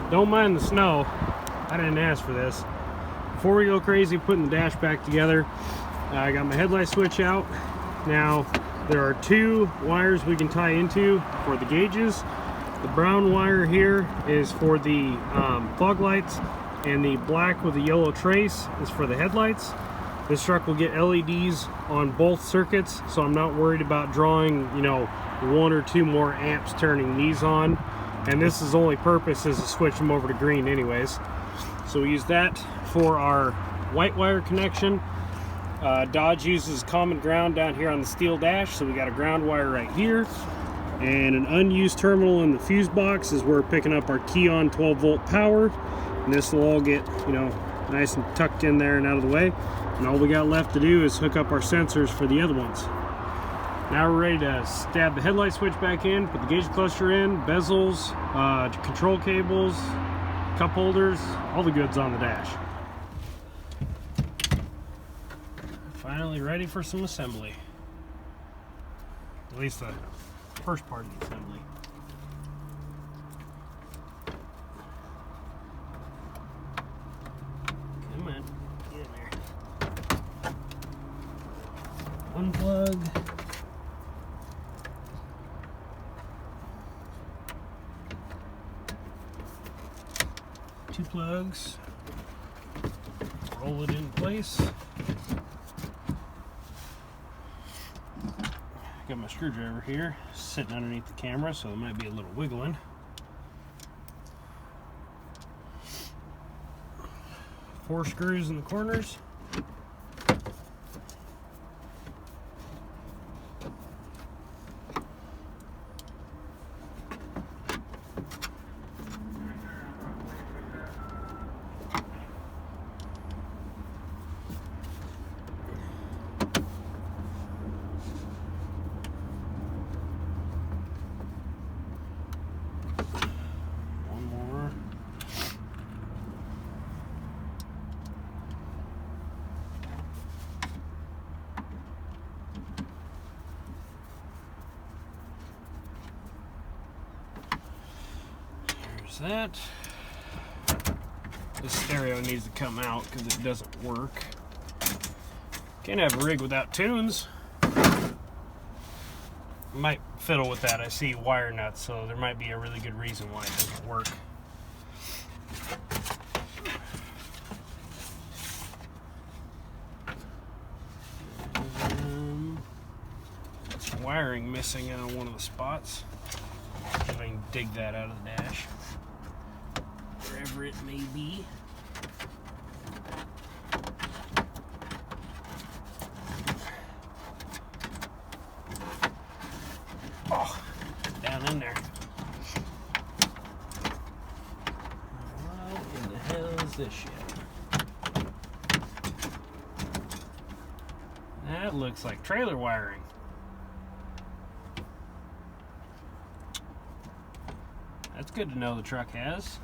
don't mind the snow. I didn't ask for this. Before we go crazy putting the dash back together, I got my headlight switch out. Now, there are 2 wires we can tie into for the gauges. The brown wire here is for the fog lights, and the black with the yellow trace is for the headlights. This truck will get LEDs on both circuits, so I'm not worried about drawing, you know, 1 or 2 more amps turning these on. And this is only purpose is to switch them over to green anyways. So we use that for our white wire connection. Dodge uses common ground down here on the steel dash, so we got a ground wire right here. And an unused terminal in the fuse box is where we're picking up our Keon 12-volt power. And this will all get, you know, nice and tucked in there and out of the way. And all we got left to do is hook up our sensors for the other ones. Now we're ready to stab the headlight switch back in, put the gauge cluster in, bezels, control cables, cup holders, all the goods on the dash. Finally ready for some assembly. At least the first part of the assembly. Come on, get in there. Unplug. 2 plugs. Roll it in place. Got my screwdriver here sitting underneath the camera, so there might be a little wiggling. 4 screws in the corners. That. This stereo needs to come out because it doesn't work. Can't have a rig without tunes. Might fiddle with that. I see wire nuts, so there might be a really good reason why it doesn't work. Some wiring missing on one of the spots. See if I can dig that out of the dash. Wherever it may be. Oh, down in there. What in the hell is this shit? That looks like trailer wiring. That's good to know the truck has.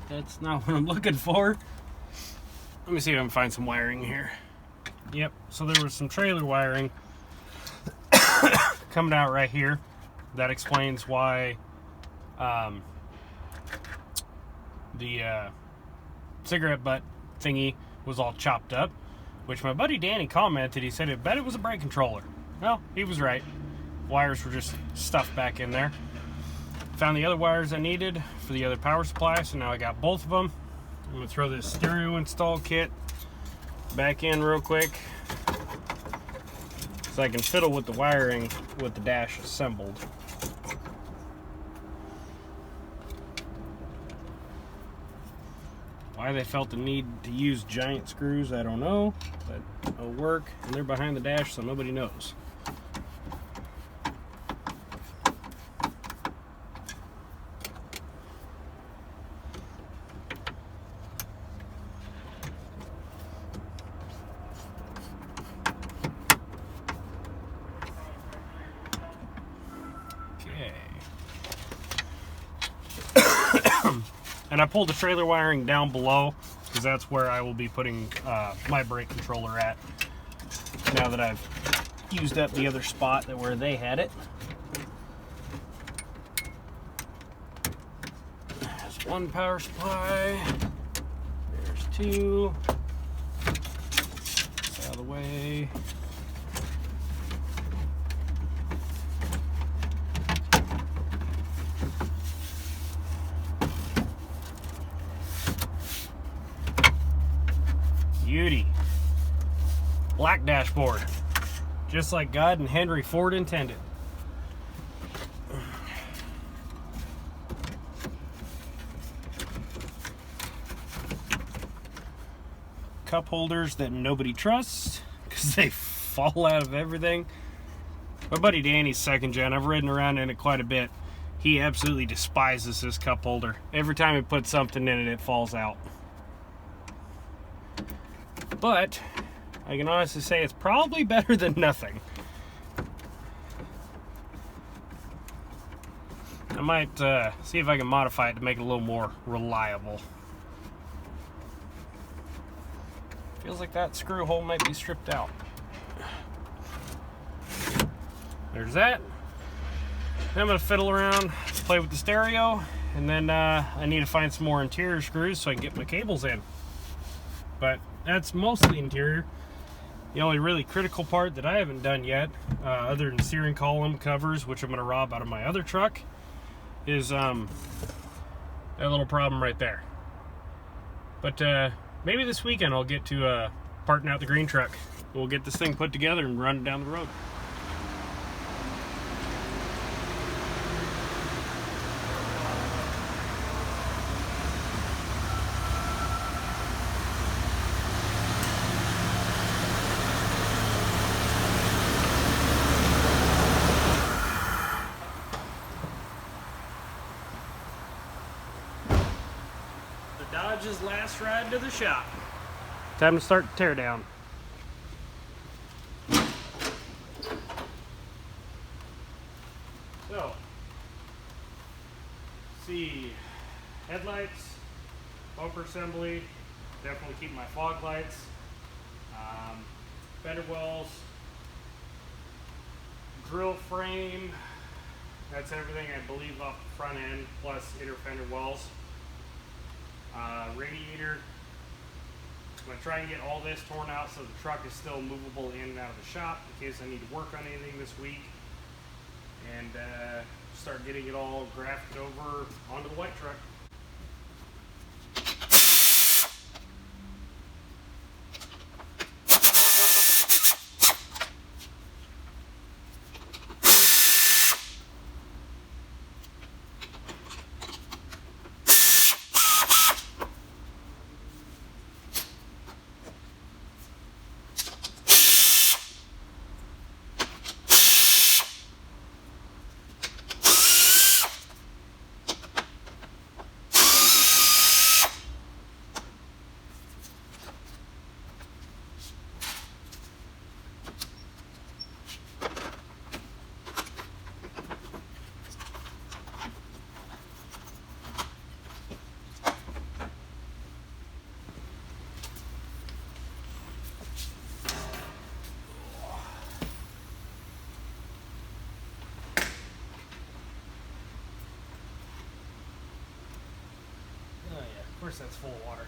That's not what I'm looking for. Let me see if I can find some wiring here. Yep, so there was some trailer wiring coming out right here. That explains why the cigarette butt thingy was all chopped up, which my buddy Danny commented. He said, I bet it was a brake controller. Well, he was right. Wires were just stuffed back in there. Found the other wires I needed for the other power supply, so now I got both of them. I'm going to throw this stereo install kit back in real quick so I can fiddle with the wiring with the dash assembled. Why they felt the need to use giant screws, I don't know, but it'll work, and they're behind the dash so nobody knows. And I pulled the trailer wiring down below because that's where I will be putting my brake controller at now that I've used up the other spot that where they had it. Just one power supply. There's two. It's out of the way. Beauty. Black dashboard. Just like God and Henry Ford intended. Cup holders that nobody trusts because they fall out of everything. My buddy Danny's second gen. I've ridden around in it quite a bit. He absolutely despises this cup holder. Every time he puts something in it, it falls out. But I can honestly say it's probably better than nothing. I might see if I can modify it to make it a little more reliable. Feels like that screw hole might be stripped out. There's that. Then I'm going to fiddle around, play with the stereo, and then I need to find some more interior screws so I can get my cables in. But that's mostly interior. The only really critical part that I haven't done yet, other than steering column covers, which I'm going to rob out of my other truck, is that little problem right there. But maybe this weekend I'll get to parting out the green truck. We'll get this thing put together and run it down the road. Dodge's last ride to the shop. Time to start the tear down. So, see, headlights, bumper assembly, definitely keep my fog lights, fender wells, grill frame, that's everything I believe off the front end, plus inner fender wells. Radiator. I'm going to try and get all this torn out so the truck is still movable in and out of the shop in case I need to work on anything this week, and start getting it all grafted over onto the white truck. Of course that's full of water.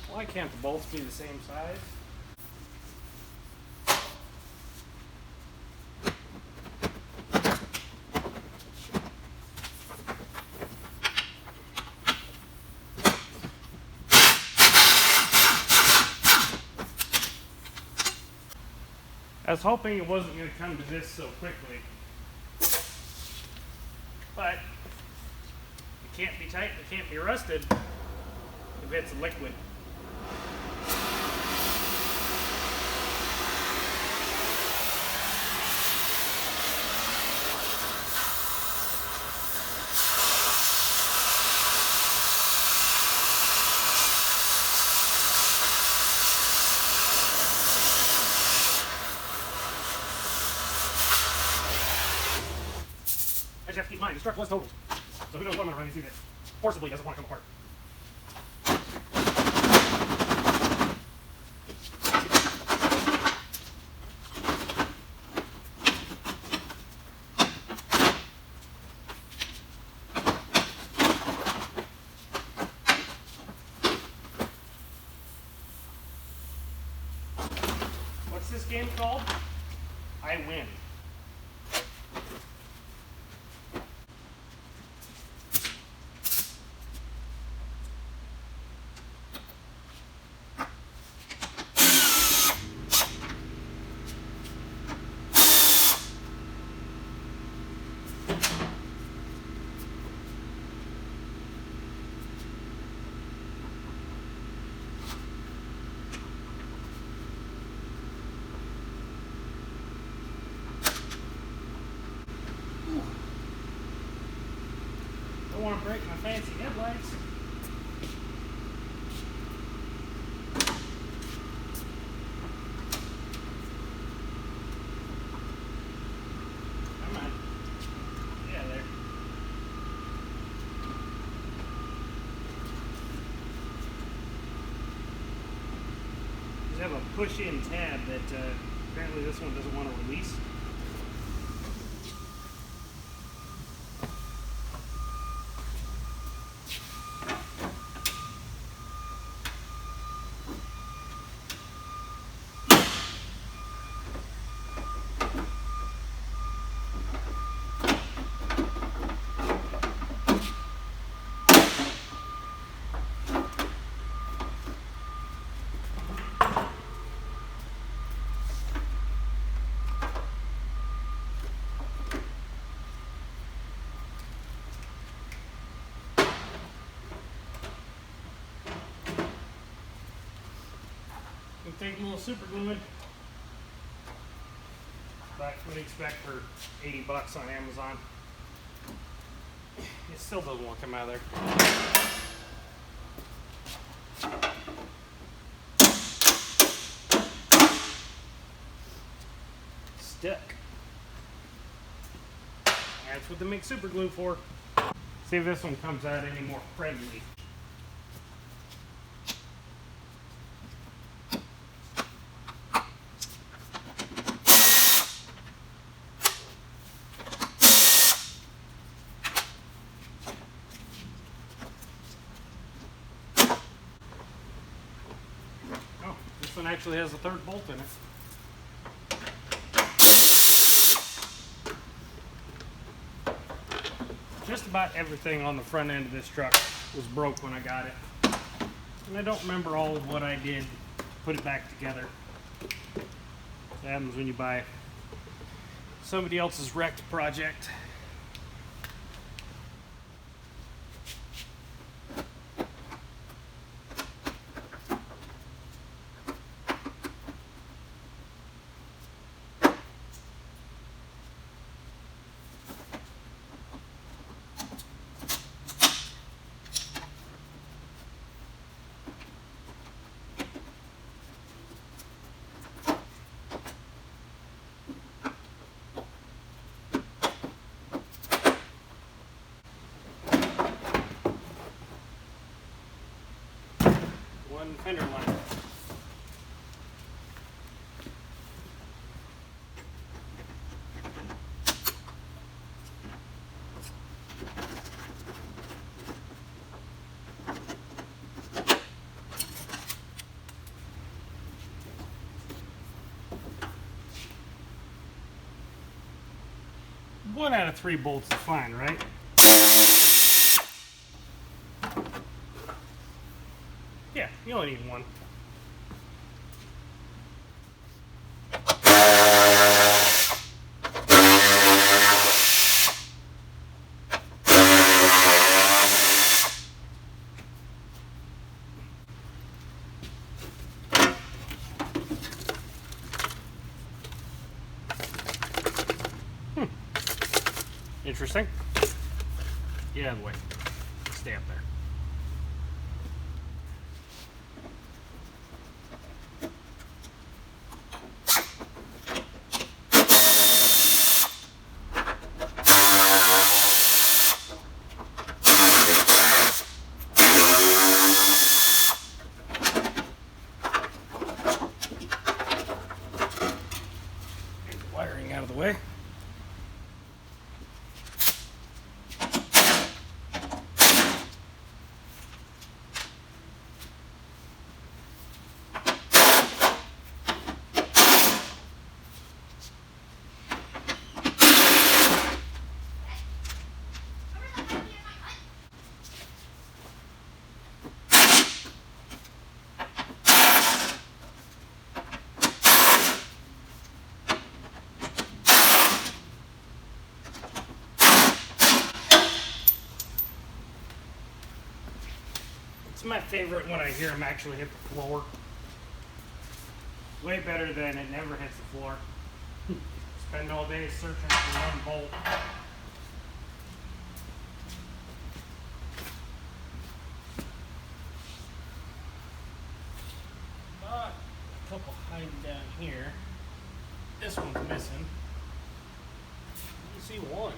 Why can't the bolts be the same size? I was hoping it wasn't going to come to this so quickly. But it can't be tight, it can't be rusted if it's liquid. I just have to keep in mind, this truck was totaled. So who knows what I'm going to run through this. Forcibly doesn't want to come apart. What's this game called? I win. Don't want to break my fancy headlights. Come on. Yeah, there. Just have a push-in tab that apparently this one doesn't want to release. Take a little super gluing, but what do you expect for 80 bucks on Amazon? It still doesn't want to come out of there. Stuck. That's what they make super glue for. See if this one comes out any more friendly. This one actually has a third bolt in it. Just about everything on the front end of this truck was broke when I got it. And I don't remember all of what I did to put it back together. That happens when you buy somebody else's wrecked project. One fender liner. One out of 3 bolts is fine, right? Yeah, you only need one. Interesting. Get out of the way. Stay up there. Get the wiring out of the way. It's my favorite when I hear them actually hit the floor. Way better than it never hits the floor. Spend all day searching for one bolt. Got a couple hiding down here. This one's missing. You see one.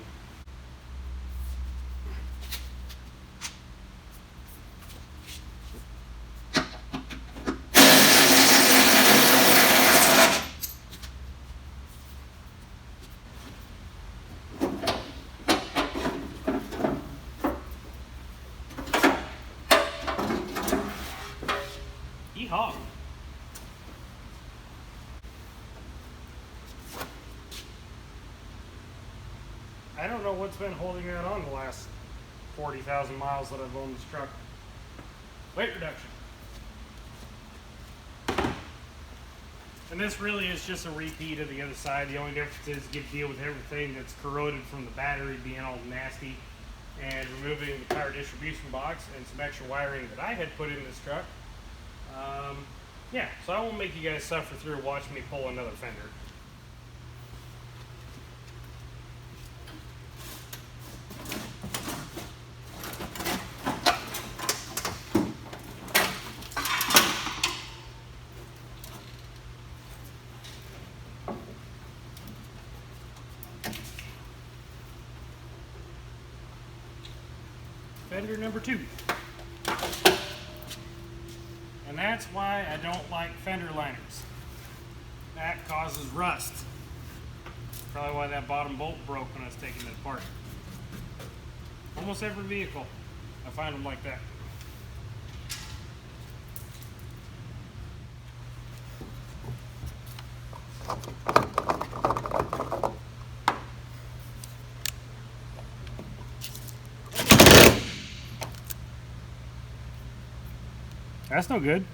Yeehaw. I don't know what's been holding that on the last 40,000 miles that I've owned this truck. Weight reduction. And this really is just a repeat of the other side. The only difference is you get to deal with everything that's corroded from the battery being all nasty, and removing the power distribution box and some extra wiring that I had put in this truck. Yeah, so I won't make you guys suffer through watching me pull another fender. Fender number 2. And that's why I don't like fender liners. That causes rust. Probably why that bottom bolt broke when I was taking it apart. Almost every vehicle, I find them like that. That's no good.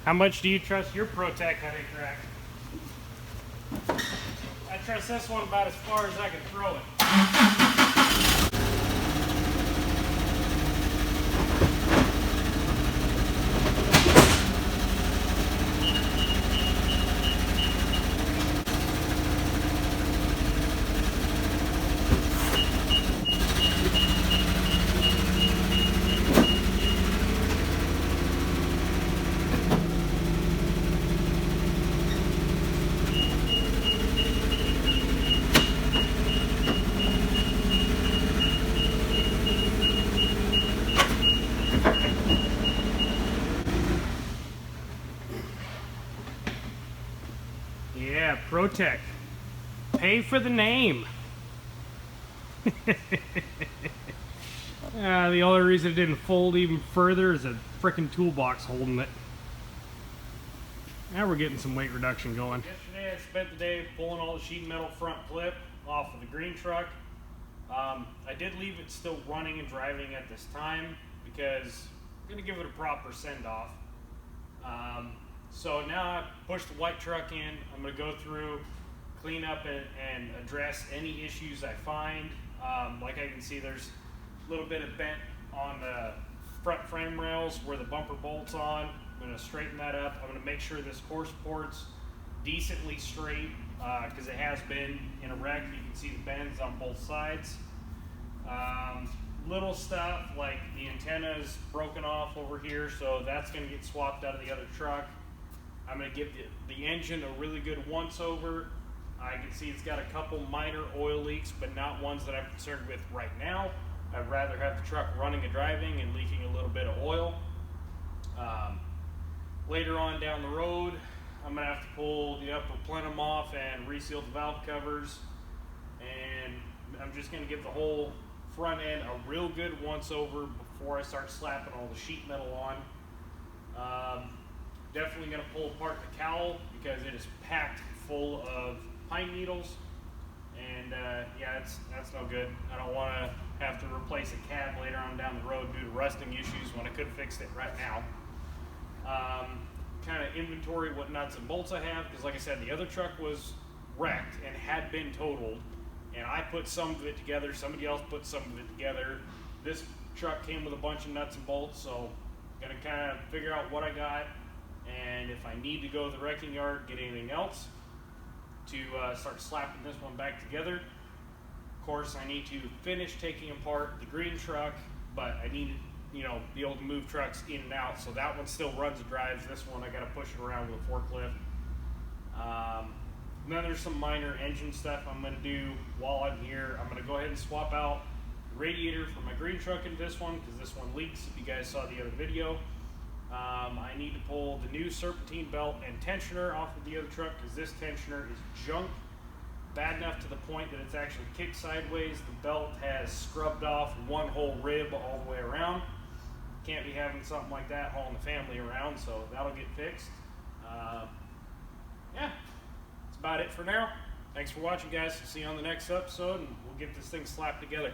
How much do you trust your ProTech headache rack? I trust this one about as far as I can throw it. Yeah, ProTech. Pay for the name. The only reason it didn't fold even further is a frickin' toolbox holding it. Now we're getting some weight reduction going. Yesterday I spent the day pulling all the sheet metal front clip off of the green truck. I did leave it still running and driving at this time because I'm going to give it a proper send-off. So now I pushed the white truck in. I'm going to go through, clean up and address any issues I find. Like I can see there's a little bit of bent on the front frame rails where the bumper bolts on. I'm going to straighten that up. I'm going to make sure this core support's decently straight because it has been in a wreck. You can see the bends on both sides. Little stuff like the antenna's broken off over here, so that's going to get swapped out of the other truck. I'm going to give the engine a really good once over. I can see it's got a couple minor oil leaks, but not ones that I'm concerned with right now. I'd rather have the truck running and driving and leaking a little bit of oil. Later on down the road, I'm going to have to pull the upper plenum off and reseal the valve covers. And I'm just going to give the whole front end a real good once over before I start slapping all the sheet metal on. Definitely going to pull apart the cowl because it is packed full of pine needles, and yeah, that's no good. I don't want to have to replace a cab later on down the road due to rusting issues when I could have fixed it right now. Kind of inventory what nuts and bolts I have, because like I said, the other truck was wrecked and had been totaled, and I put some of it together, somebody else put some of it together. This truck came with a bunch of nuts and bolts, so I'm going to kind of figure out what I got, and if I need to go to the wrecking yard, get anything else to start slapping this one back together. Of course, I need to finish taking apart the green truck, but I need to, be able to move trucks in and out, so that one still runs and drives. This one I got to push it around with a forklift. And then there's some minor engine stuff I'm going to do while I'm here. I'm going to go ahead and swap out the radiator for my green truck into this one because this one leaks, if you guys saw the other video. I need to pull the new serpentine belt and tensioner off of the other truck because this tensioner is junk. Bad enough to the point that it's actually kicked sideways. The belt has scrubbed off one whole rib all the way around. Can't be having something like that hauling the family around, so that'll get fixed. Yeah, that's about it for now. Thanks for watching, guys. See you on the next episode, and we'll get this thing slapped together.